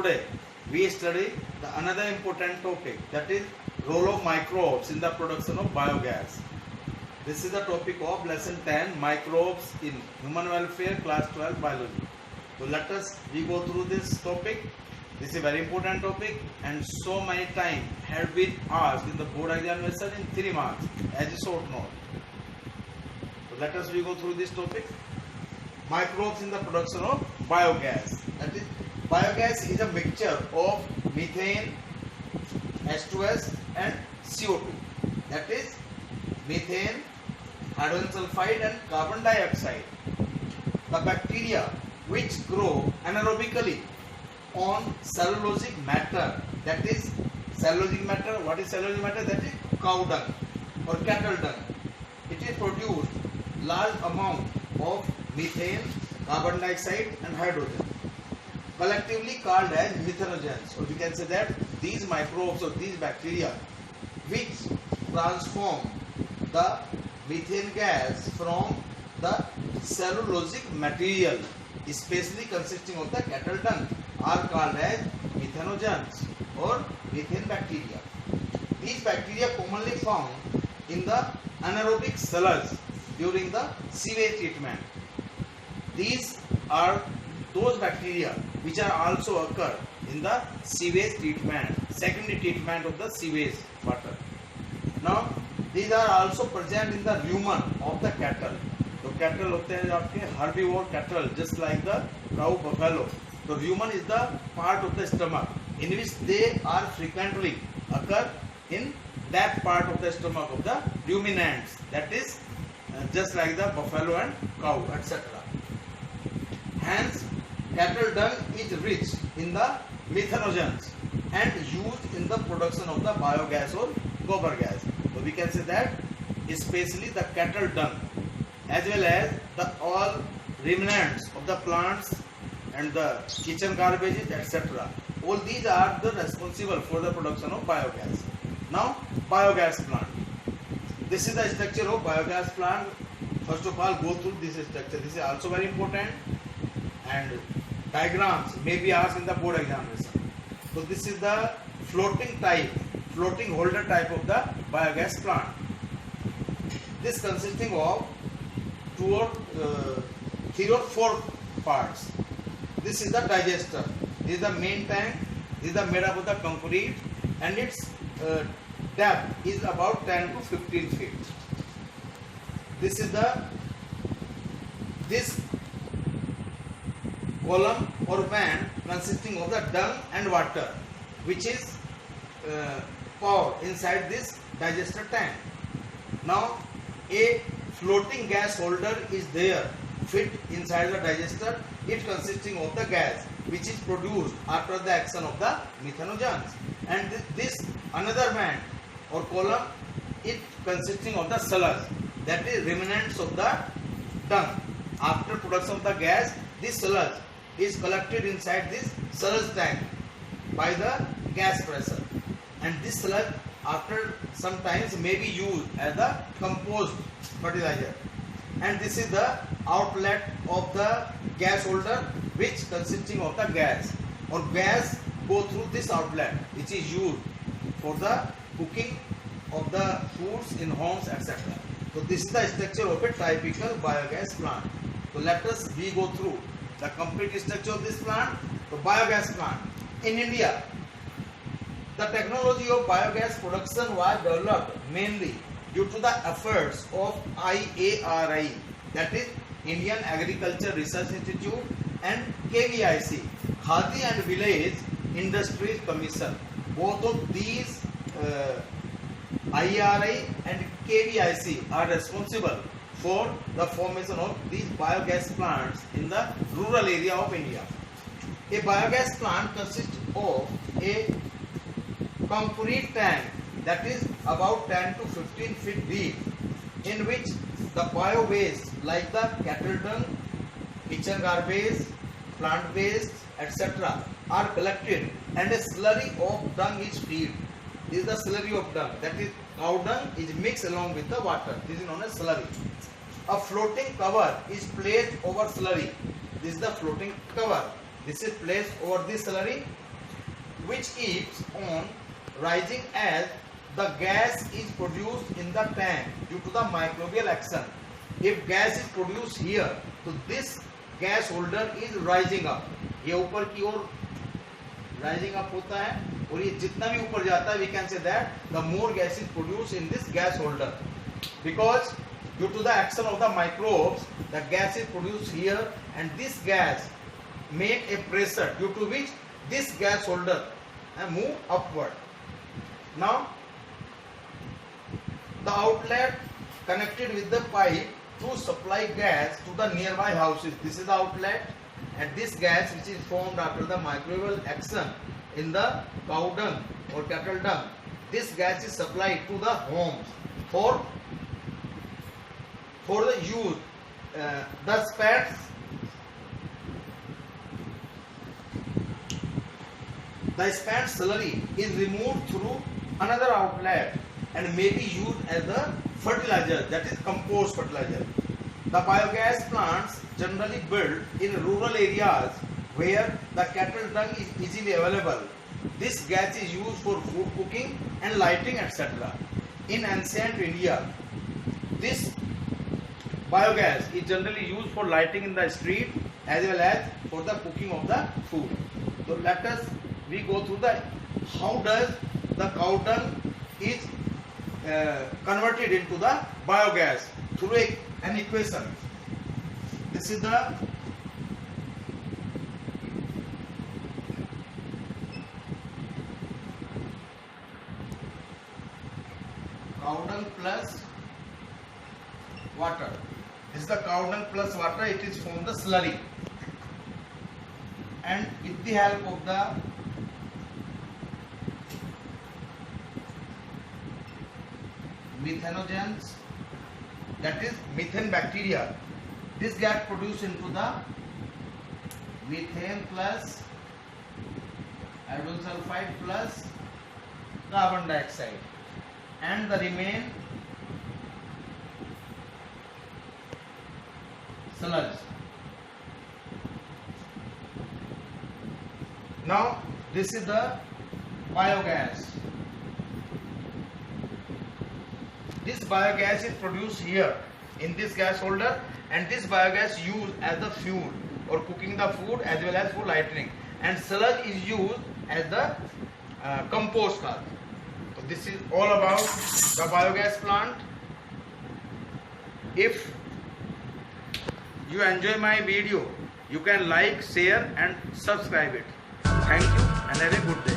today we study another important topic, that is role of microbes in the production of biogas. This is the topic of lesson 10, microbes in human welfare, class 12 biology. So let us we go through this topic. This is a very important topic and so many times have been asked in the board examination in 3 marks as a short note. So let us we go through this topic. Microbes in the production of biogas. That is, biogas is a mixture of methane, H2S and CO2. That is methane, hydrogen sulfide and carbon dioxide. The bacteria which grow anaerobically on cellulosic matter, that is cellulosic matter. What is cellulosic matter? That is cow dung or cattle dung. It is produced large amount of methane, carbon dioxide and hydrogen, collectively called as methanogens. Or we can say that these microbes or these bacteria which transform the methane gas from the cellulosic material, especially consisting of the cattle dung, are called as methanogens or methane bacteria. These bacteria commonly found in the anaerobic sludge during the sewage treatment. These are those bacteria which are also occur in the sewage treatment, secondary treatment of the sewage water. Now these are also present in the rumen of the cattle. तो cattle होते हैं आपके herbivore cattle, just like the cow, buffalo. So rumen is the part of the stomach in which they are frequently occur in that part of the stomach of the ruminants. That is just like the buffalo and cow, etc. Hence, cattle dung is rich in the methanogens and used in the production of the biogas or gobar gas. So we can say that especially the cattle dung as well as the all remnants of the plants and the kitchen garbages, etc. All these are the responsible for the production of biogas. Now, biogas plant. This is the structure of biogas plant. First of all, go through this structure. This is also very important, and diagrams may be asked in the board examination. So this is the floating holder type of the biogas plant. This consisting of 3 or 4 parts. This is the digester. This is the main tank. This is the made up of the concrete, and its depth is about 10 to 15 feet. This is this column or band consisting of the dung and water, which is poured inside this digester tank. Now a floating gas holder is there fit inside the digester. It consisting of the gas which is produced after the action of the methanogens, and this another band or column, it consisting of the sludge, that is remnants of the dung. After production of the gas, this sludge is collected inside this sludge tank by the gas pressure, and this sludge after some times may be used as the compost fertilizer. And this is the outlet of the gas holder, which consisting of the gas or gas go through this outlet, which is used for the cooking of the foods in homes, etc. So this is the structure of a typical biogas plant. So let us we go through the complete structure of this plant. So biogas plant in India, the technology of biogas production was developed mainly due to the efforts of IARI, that is Indian Agriculture Research Institute, and KVIC, Khadi and Village Industries Commission. Both of these IARI and KVIC are responsible for the formation of these biogas plants in the rural area of India. A biogas plant consists of a concrete tank that is about 10 to 15 feet deep, in which the bio waste like the cattle dung, kitchen garbage, plant waste, etc. are collected, and a slurry of dung is filled. This is the slurry of dung, that is cow dung is mixed along with the water. This is known as slurry. A floating cover is placed over slurry. This is the floating cover. This is placed over this slurry, which keeps on rising as the gas is produced in the tank due to the microbial action. If gas is produced here, so this gas holder is rising up. ये ऊपर की ओर rising up होता है और ये जितना भी ऊपर जाता है, we can say that the more gas is produced in this gas holder, because due to the action of the microbes, the gas is produced here, and this gas make a pressure due to which this gas holder move upward. Now the outlet connected with the pipe to supply gas to the nearby houses. This is the outlet, and this gas which is formed after the microbial action in the cow dung or cattle dung, this gas is supplied to the homes for the use. The spent slurry is removed through another outlet and may be used as a fertilizer, that is compost fertilizer. The biogas plants generally built in rural areas where the cattle dung is easily available. This gas is used for food cooking and lighting, etc. In ancient India, this biogas is generally used for lighting in the street as well as for the cooking of the food. So let us go through the how does the cow dung is converted into the biogas through an equation. This is the cow dung plus water. This is the cow dung plus water. It is from the slurry, and with the help of the methanogens, that is methane bacteria, this gas produced into the methane plus hydrogen sulfide plus carbon dioxide, and the remain sludge. Now this is the biogas. This biogas is produced here in this gas holder, and this biogas used as the fuel or cooking the food as well as for lighting, and sludge is used as the compost card. So this is all about the biogas plant. If you enjoy my video, you can like, share and subscribe it. Thank you and have a good day.